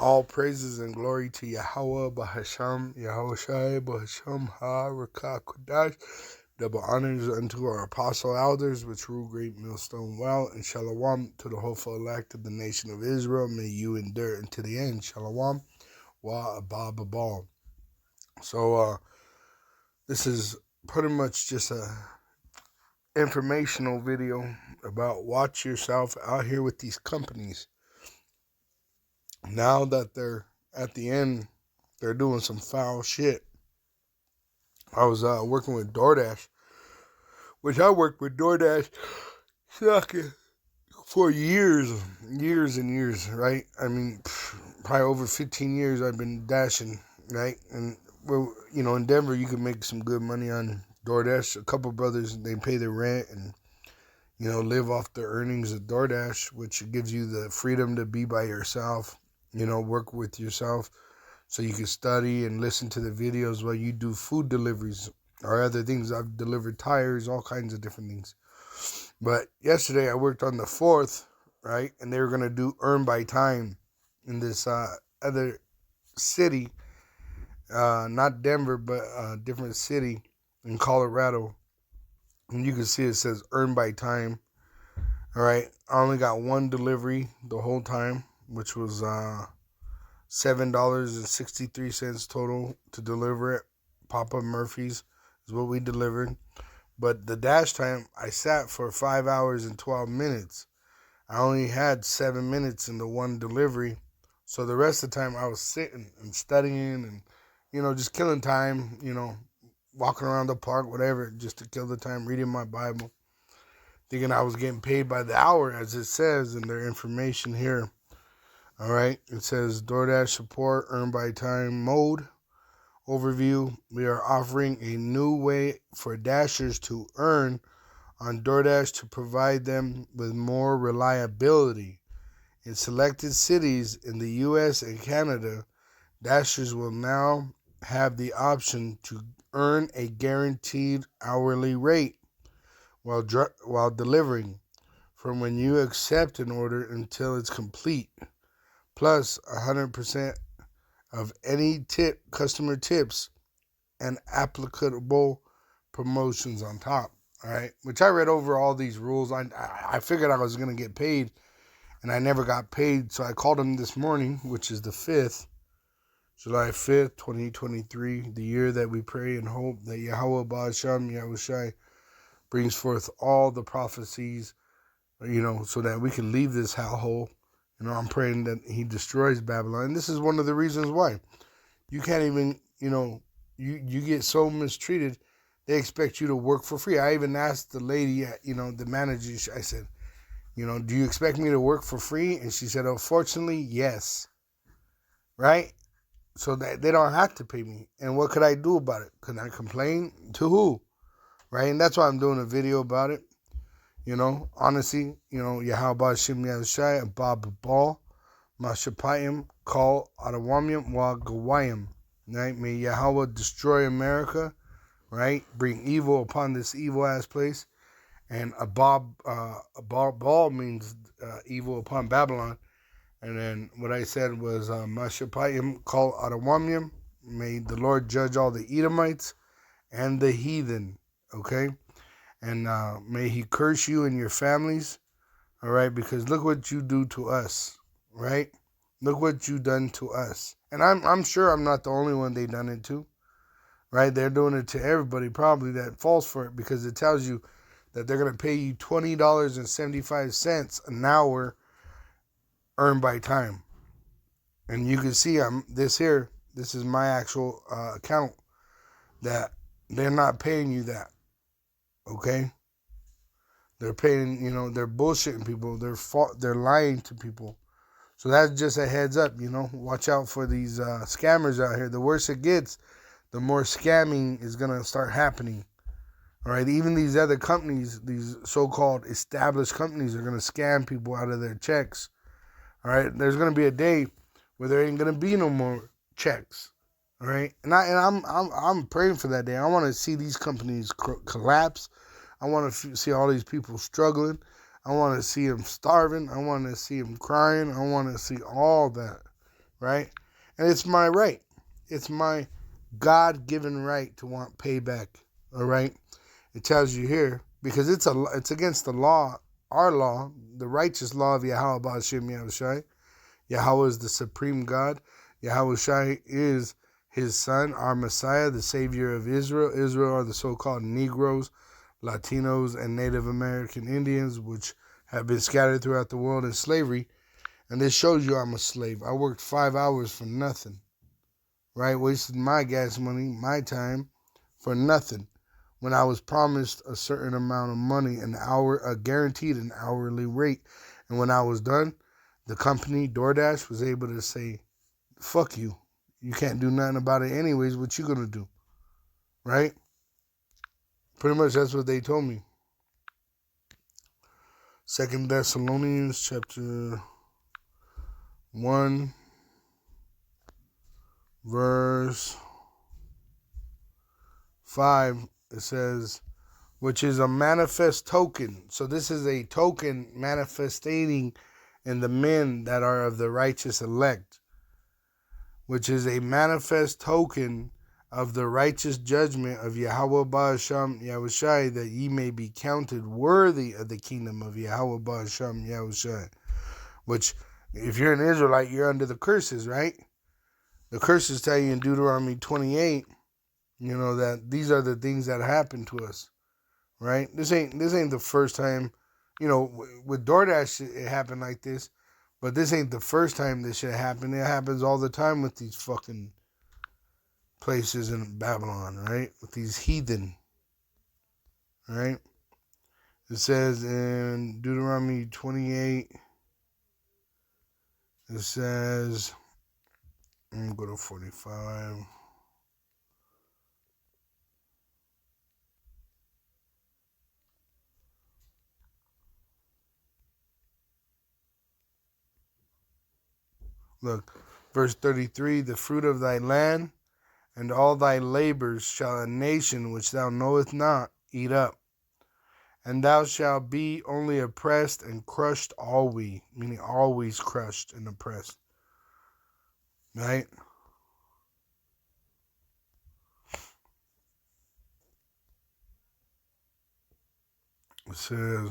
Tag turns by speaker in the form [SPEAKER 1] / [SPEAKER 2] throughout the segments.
[SPEAKER 1] All praises and glory to Yahweh, Bahasham, Yahushai, Bahasham, Ha, Rakah, Kodash. Double honors unto our apostle elders, which rule great millstone well, and shalom to the hopeful elect of the nation of Israel. May you endure unto the end. Shalom, wa abba babal. So, this is pretty much just a informational video about watch yourself out here with these companies. Now that they're at the end, they're doing some foul shit. I was working with DoorDash, which I worked with DoorDash for years and years, right? I mean, probably over 15 years I've been dashing, right? And, well, you know, in Denver, you can make some good money on DoorDash. A couple brothers, they pay their rent and, you know, live off the earnings of DoorDash, which gives you the freedom to be by yourself, you know, work with yourself. So you can study and listen to the videos while you do food deliveries or other things. I've delivered tires, all kinds of different things. But yesterday I worked on the 4th, right? And they were going to do earn by time in this other city, not Denver, but a different city in Colorado. And you can see it says earn by time. All right. I only got one delivery the whole time, which was $7.63 total to deliver it. Papa Murphy's is what we delivered. But the dash time, I sat for 5 hours and 12 minutes. I only had 7 minutes in the one delivery. So the rest of the time I was sitting and studying and, you know, just killing time, you know, walking around the park, whatever, just to kill the time, reading my Bible. Thinking I was getting paid by the hour, as it says in their information here. All right, it says DoorDash support, earn by time mode. Overview, we are offering a new way for Dashers to earn on DoorDash to provide them with more reliability. In selected cities in the U.S. and Canada, Dashers will now have the option to earn a guaranteed hourly rate while delivering from when you accept an order until it's complete, plus 100% of any customer tips and applicable promotions on top. All right, which I read over all these rules. I figured I was going to get paid, and I never got paid. So I called him this morning, which is the 5th, July 5th, 2023, the year that we pray and hope that Yahweh Ba'asham Yahushai brings forth all the prophecies, you know, so that we can leave this hellhole. You know, I'm praying that he destroys Babylon. And this is one of the reasons why. You can't even, you know, you get so mistreated, they expect you to work for free. I even asked the lady, you know, the manager, I said, you know, do you expect me to work for free? And she said, unfortunately, yes. Right? So that they don't have to pay me. And what could I do about it? Could I complain? To who? Right? And that's why I'm doing a video about it. You know, honestly, you know, Yahweh Shem Yahushai, Bob Ball, Mashapayim, Call Adawamium, Wa Gawayim. Right? May Yahweh destroy America, right? Bring evil upon this evil ass place. And a ball means evil upon Babylon. And then what I said was Mashapayim, Call Adawamium. May the Lord judge all the Edomites and the heathen. Okay? And may he curse you and your families, all right? Because look what you do to us, right? Look what you done to us. And I'm sure I'm not the only one they done it to, right? They're doing it to everybody probably that falls for it, because it tells you that they're going to pay you $20.75 an hour earned by time. And you can see this is my actual account, that they're not paying you that. Okay, they're paying, you know, they're bullshitting people. They're lying to people. So that's just a heads up, you know. Watch out for these scammers out here. The worse it gets, the more scamming is going to start happening. All right, even these other companies, these so-called established companies, are going to scam people out of their checks. All right, there's going to be a day where there ain't going to be no more checks. All right, and I'm praying for that day. I want to see these companies collapse. I want to see all these people struggling. I want to see them starving. I want to see them crying. I want to see all that, right? And it's my right. It's my God-given right to want payback, all right? It tells you here, because it's against the law, our law, the righteous law of Yahweh Ba'ashem Yahushai. Yahweh is the supreme God. Yahushai is his son, our Messiah, the Savior of Israel. Israel are the so-called Negroes, Latinos, and Native American Indians, which have been scattered throughout the world in slavery. And this shows you I'm a slave. I worked 5 hours for nothing, right? Wasted my gas money, my time, for nothing. When I was promised a certain amount of money, guaranteed an hourly rate. And when I was done, the company, DoorDash, was able to say, fuck you. You can't do nothing about it anyways. What you gonna do? Right? Pretty much that's what they told me. 2 Thessalonians chapter 1, verse 5, it says, which is a manifest token. So this is a token manifesting in the men that are of the righteous elect, which is a manifest token of the righteous judgment of Yahweh Ba'asham Yahushai, that ye may be counted worthy of the kingdom of Yahweh Ba'asham Yahushai. Which, if you're an Israelite, you're under the curses, right? The curses tell you in Deuteronomy 28, that these are the things that happen to us, right? This ain't the first time, with DoorDash it happened like this, but this ain't the first time this shit happened. It happens all the time with these fucking places in Babylon, right? With these heathen, right? It says in Deuteronomy 28, it says, I'm going to go to 45. Look, verse 33, the fruit of thy land and all thy labors shall a nation which thou knowest not eat up. And thou shalt be only oppressed and crushed always, meaning always crushed and oppressed. Right? It says,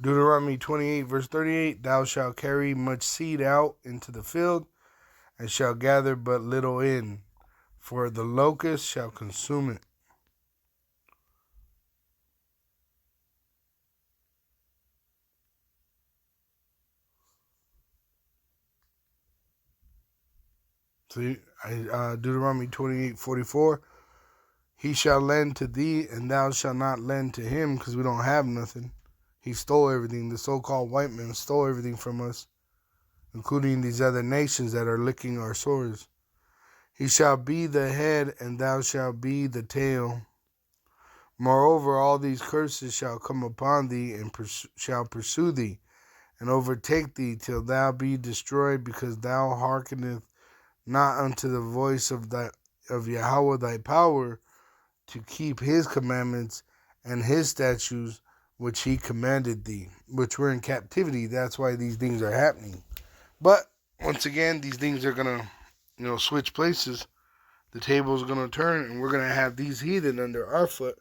[SPEAKER 1] Deuteronomy 28, verse 38, thou shalt carry much seed out into the field, and shalt gather but little in, for the locust shall consume it. See, Deuteronomy 28:44, he shall lend to thee, and thou shalt not lend to him, because we don't have nothing. He stole everything. The so-called white man stole everything from us, including these other nations that are licking our sores. He shall be the head, and thou shalt be the tail. Moreover, all these curses shall come upon thee, and shall pursue thee, and overtake thee, till thou be destroyed, because thou hearkenest not unto the voice of Yahweh thy power, to keep his commandments and his statutes, which he commanded thee. Which we're in captivity. That's why these things are happening. But once again, these things are gonna, switch places. The table's gonna turn, and we're gonna have these heathen under our foot,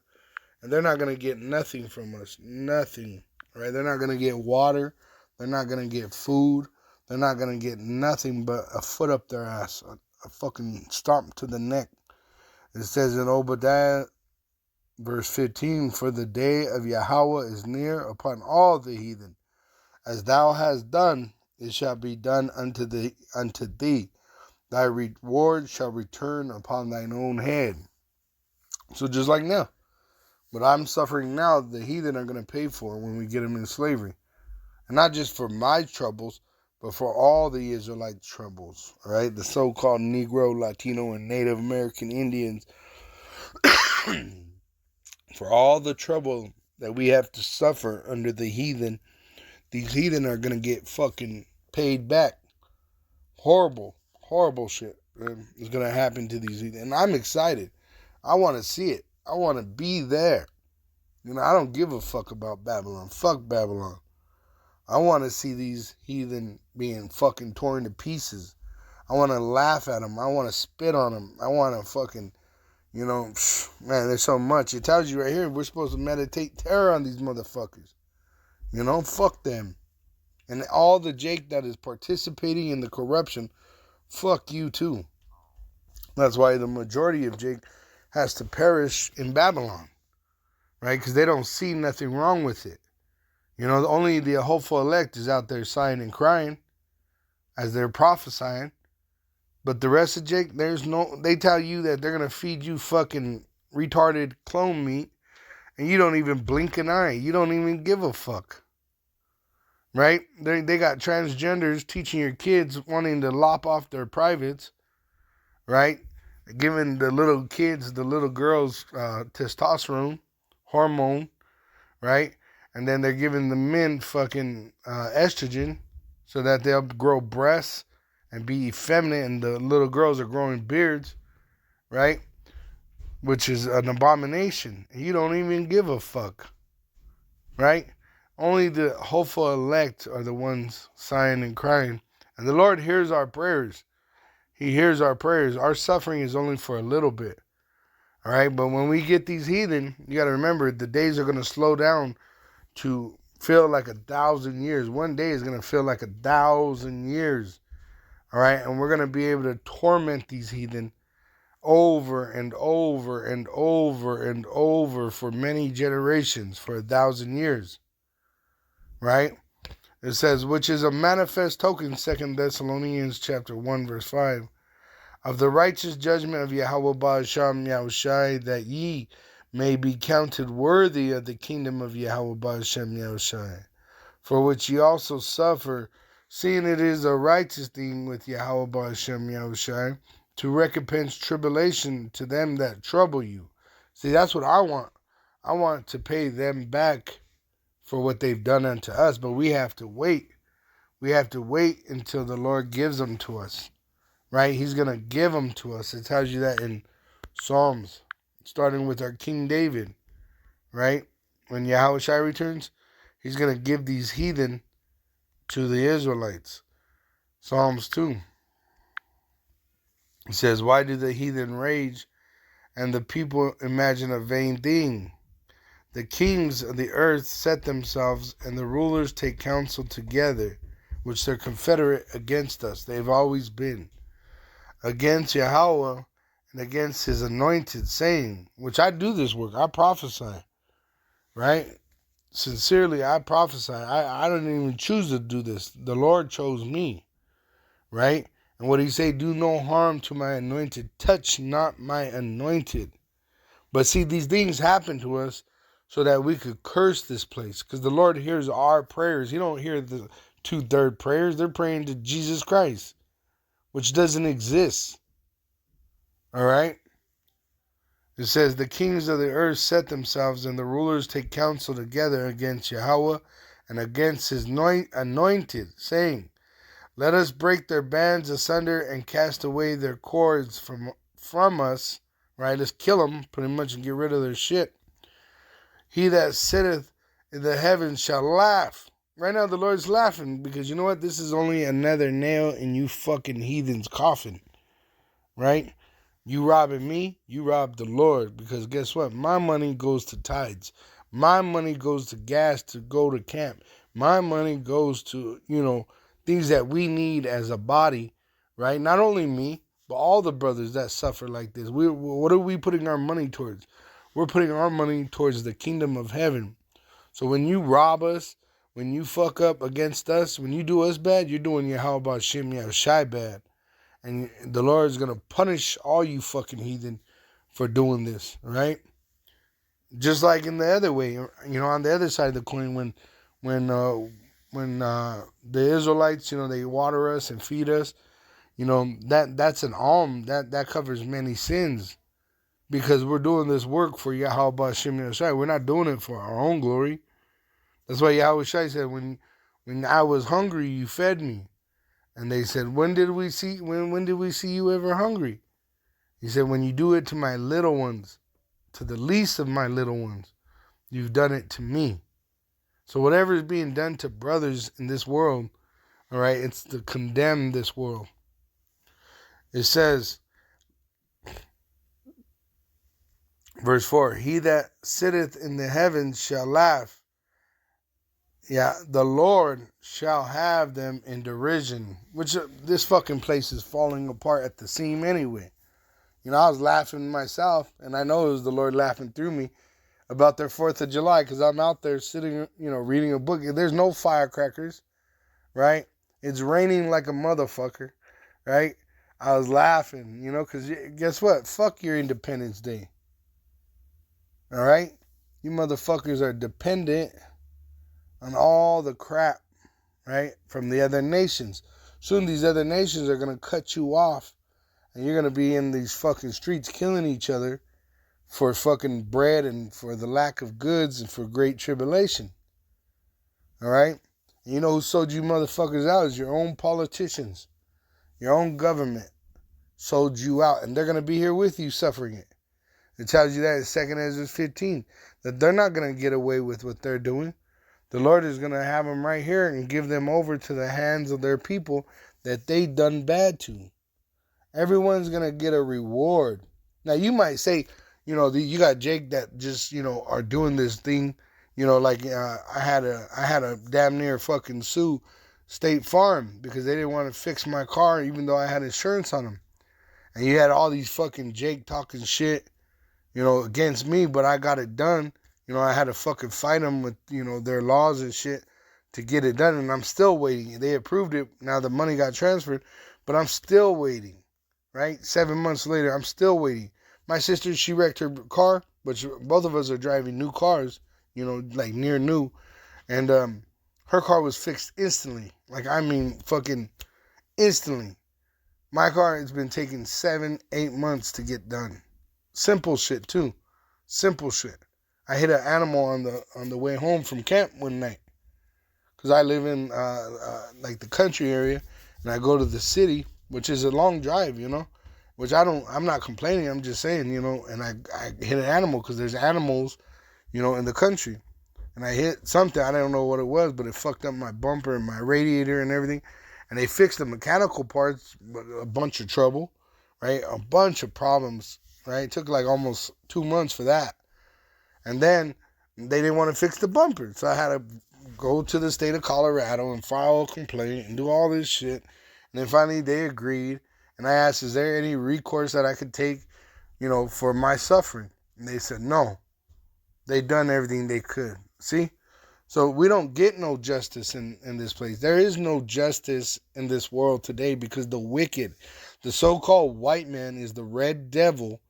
[SPEAKER 1] and they're not gonna get nothing from us. Nothing. Right? They're not gonna get water. They're not gonna get food. They're not going to get nothing but a foot up their ass, a fucking stomp to the neck. It says in Obadiah, verse 15, for the day of Yahweh is near upon all the heathen. As thou hast done, it shall be done unto thee. Thy reward shall return upon thine own head. So just like now, what I'm suffering now, the heathen are going to pay for when we get them in slavery. And not just for my troubles, but for all the Israelite troubles, right? The so-called Negro, Latino, and Native American Indians. For all the trouble that we have to suffer under the heathen, these heathen are going to get fucking paid back. Horrible, horrible shit is going to happen to these heathen. And I'm excited. I want to see it. I want to be there. I don't give a fuck about Babylon. Fuck Babylon. I want to see these heathen being fucking torn to pieces. I want to laugh at them. I want to spit on them. I want to fucking, man, there's so much. It tells you right here, we're supposed to meditate terror on these motherfuckers. Fuck them. And all the Jake that is participating in the corruption, fuck you too. That's why the majority of Jake has to perish in Babylon, right? Because they don't see nothing wrong with it. Only the hopeful elect is out there sighing and crying as they're prophesying. But the rest of Jake, they tell you that they're going to feed you fucking retarded clone meat, and you don't even blink an eye. You don't even give a fuck. Right? They got transgenders teaching your kids wanting to lop off their privates, right? Giving the little kids, the little girls, testosterone, hormone, right? And then they're giving the men fucking estrogen so that they'll grow breasts and be effeminate, and the little girls are growing beards, right? Which is an abomination. You don't even give a fuck, right? Only the hopeful elect are the ones sighing and crying. And the Lord hears our prayers. He hears our prayers. Our suffering is only for a little bit, all right? But when we get these heathen, you got to remember, the days are going to slow down to feel like 1,000 years. One day is going to feel like 1,000 years. All right, and we're going to be able to torment these heathen over and over and over and over for many generations, for 1,000 years. Right? It says, which is a manifest token, 2 Thessalonians chapter 1, verse 5, of the righteous judgment of Yahweh Ba'asham Yahushai, that ye may be counted worthy of the kingdom of Yahweh Ba'asham Yahushai, for which ye also suffer, seeing it is a righteous thing with Yahweh Ba'Shem Yahushai to recompense tribulation to them that trouble you. See, that's what I want. I want to pay them back for what they've done unto us, but we have to wait. We have to wait until the Lord gives them to us, right? He's going to give them to us. It tells you that in Psalms, starting with our King David, right? When Yahushai returns, he's going to give these heathen to the Israelites. Psalms 2. It says, why do the heathen rage and the people imagine a vain thing? The kings of the earth set themselves, and the rulers take counsel together, which they're confederate against us. They've always been against Yahweh and against his anointed, saying, which I do this work, I prophesy, right? Sincerely, I prophesy. I don't even choose to do this. The Lord chose me, right? And what he say, do no harm to my anointed. Touch not my anointed. But see, these things happen to us so that we could curse this place. Because the Lord hears our prayers. He don't hear the 2/3 prayers. They're praying to Jesus Christ, which doesn't exist. All right? It says, the kings of the earth set themselves, and the rulers take counsel together against Yahweh and against his anointed, saying, let us break their bands asunder and cast away their cords from us. Right? Let's kill them, pretty much, and get rid of their shit. He that sitteth in the heavens shall laugh. Right now, the Lord's laughing because you know what? This is only another nail in you fucking heathen's coffin. Right? You robbing me, you rob the Lord, because guess what? My money goes to tithes. My money goes to gas to go to camp. My money goes to, things that we need as a body, right? Not only me, but all the brothers that suffer like this. What are we putting our money towards? We're putting our money towards the kingdom of heaven. So when you rob us, when you fuck up against us, when you do us bad, you're doing Yahweh Shem Yahushai bad. And the Lord is going to punish all you fucking heathen for doing this, right? Just like in the other way, on the other side of the coin, when the Israelites, they water us and feed us, that's an alm that covers many sins, because we're doing this work for Yahweh Shem Yahushai. We're not doing it for our own glory. That's why Yahweh Shai said, when I was hungry, you fed me. And they said, when did we see you ever hungry? He said, when you do it to my little ones, to the least of my little ones, you've done it to me. So whatever is being done to brothers in this world, all right, it's to condemn this world. It says, verse 4, he that sitteth in the heavens shall laugh. Yeah, the Lord shall have them in derision. Which this fucking place is falling apart at the seam anyway. You know, I was laughing myself, and I know it was the Lord laughing through me about their 4th of July, because I'm out there sitting, reading a book. There's no firecrackers, right? It's raining like a motherfucker, right? I was laughing, because guess what? Fuck your Independence Day. All right? You motherfuckers are dependent on all the crap, right, from the other nations. Soon these other nations are going to cut you off, and you're going to be in these fucking streets killing each other for fucking bread and for the lack of goods and for great tribulation. All right? And you know who sold you motherfuckers out is your own politicians. Your own government sold you out, and they're going to be here with you suffering it. It tells you that in 2 Ezra 15, that they're not going to get away with what they're doing. The Lord is going to have them right here and give them over to the hands of their people that they done bad to. Everyone's going to get a reward. Now, you might say, you got Jake that just, are doing this thing, like I had a damn near fucking sue State Farm because they didn't want to fix my car even though I had insurance on them. And you had all these fucking Jake talking shit, against me, but I got it done. I had to fucking fight them with, their laws and shit to get it done. And I'm still waiting. They approved it. Now the money got transferred, but I'm still waiting, right? 7 months later, I'm still waiting. My sister, she wrecked her car, but both of us are driving new cars, like near new. And her car was fixed instantly. Like, I mean, fucking instantly. My car has been taking 7-8 months to get done. Simple shit, too. Simple shit. I hit an animal on the way home from camp one night. Because I live in, like, the country area. And I go to the city, which is a long drive, Which I'm not complaining. I'm just saying, And I hit an animal because there's animals, in the country. And I hit something. I don't know what it was, but it fucked up my bumper and my radiator and everything. And they fixed the mechanical parts, but a bunch of trouble, right? A bunch of problems, right? It took like almost 2 months for that. And then they didn't want to fix the bumper. So I had to go to the state of Colorado and file a complaint and do all this shit. And then finally they agreed. And I asked, is there any recourse that I could take, for my suffering? And they said, no. They done everything they could. See? So we don't get no justice in this place. There is no justice in this world today because the wicked, the so-called white man is the red devil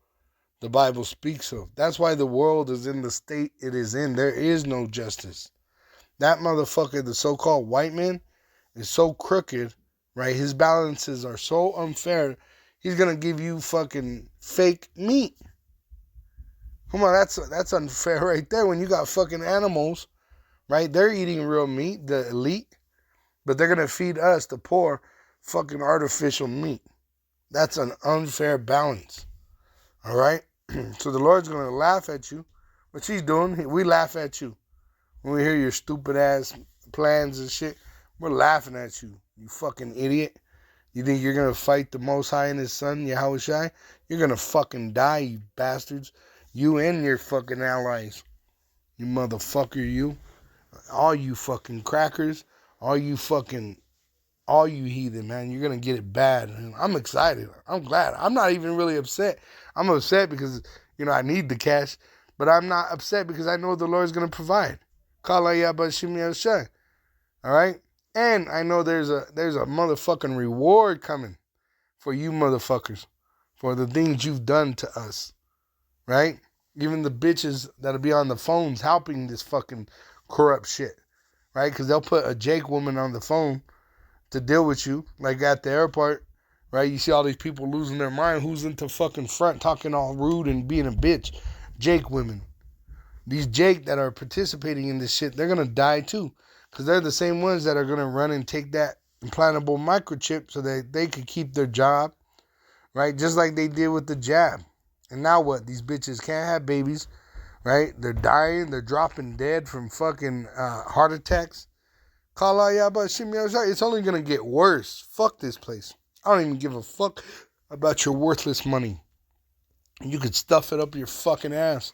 [SPEAKER 1] the Bible speaks of. That's why the world is in the state it is in. There is no justice. That motherfucker, the so-called white man, is so crooked, right? His balances are so unfair. He's going to give you fucking fake meat. Come on, that's unfair right there when you got fucking animals, right? They're eating real meat, the elite, but they're going to feed us, the poor, fucking artificial meat. That's an unfair balance, all right? So the Lord's going to laugh at you. What he's doing, we laugh at you. When we hear your stupid ass plans and shit, we're laughing at you, you fucking idiot. You think you're going to fight the Most High and his son, Yahushua? You're going to fucking die, you bastards. You and your fucking allies. You motherfucker, you. All you fucking crackers. All you heathen, man. You're going to get it bad. I'm excited. I'm glad. I'm not even really upset. I'm upset because, I need the cash. But I'm not upset because I know the Lord's going to provide. All right? And I know there's a motherfucking reward coming for you motherfuckers. For the things you've done to us. Right? Even the bitches that'll be on the phones helping this fucking corrupt shit. Right? Because they'll put a Jake woman on the phone to deal with you. Like at the airport. Right? You see all these people losing their mind. Who's into fucking front talking all rude and being a bitch? Jake women. These Jake that are participating in this shit, they're going to die too. Because they're the same ones that are going to run and take that implantable microchip so that they could keep their job. Right? Just like they did with the jab. And now what? These bitches can't have babies. right? They're dying. They're dropping dead from fucking heart attacks. It's only going to get worse. Fuck this place. I don't even give a fuck about your worthless money. You could stuff it up your fucking ass.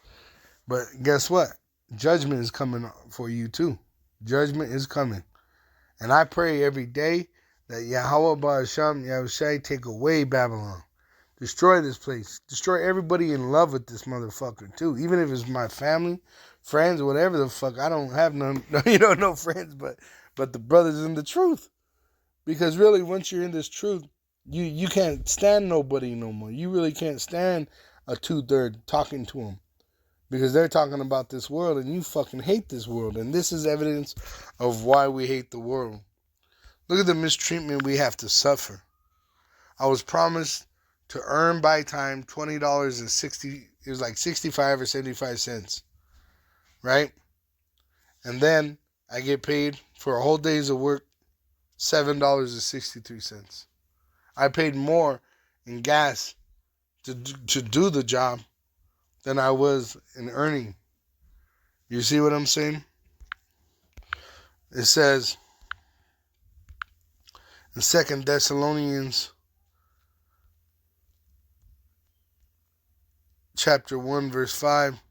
[SPEAKER 1] But guess what? Judgment is coming for you too. Judgment is coming. And I pray every day that Yahweh Ba'asham Yahushai take away Babylon. Destroy this place. Destroy everybody in love with this motherfucker too. Even if it's my family, friends, whatever the fuck. I don't have none, no friends, but the brothers in the truth. Because really, once you're in this truth, you can't stand nobody no more. You really can't stand a 2/3 talking to them. Because they're talking about this world and you fucking hate this world. And this is evidence of why we hate the world. Look at the mistreatment we have to suffer. I was promised to earn by time $20.60, it was like 65 or 75 cents. Right? And then I get paid for a whole day's of work, $7.63. I paid more in gas to do the job than I was in earning. You see what I'm saying? It says in 2 Thessalonians chapter 1 verse 5,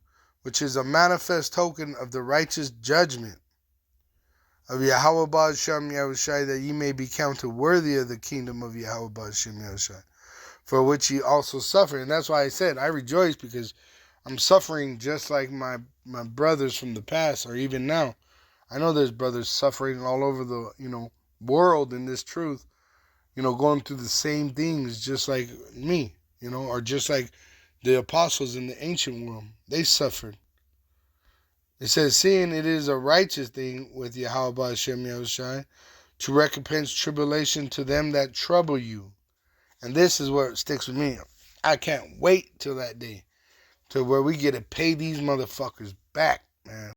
[SPEAKER 1] which is a manifest token of the righteous judgment of Yahweh Ba'asham Yahushai, that ye may be counted worthy of the kingdom of Yahweh Ba'asham Yahushai, for which ye also suffer. And that's why I said I rejoice, because I'm suffering just like my brothers from the past, or even now. I know there's brothers suffering all over the, world in this truth, going through the same things just like me, or just like the apostles in the ancient world. They suffered. It says, seeing it is a righteous thing with Yahweh Ba'asham Yahushai to recompense tribulation to them that trouble you. And this is what sticks with me. I can't wait till that day, to where we get to pay these motherfuckers back, man.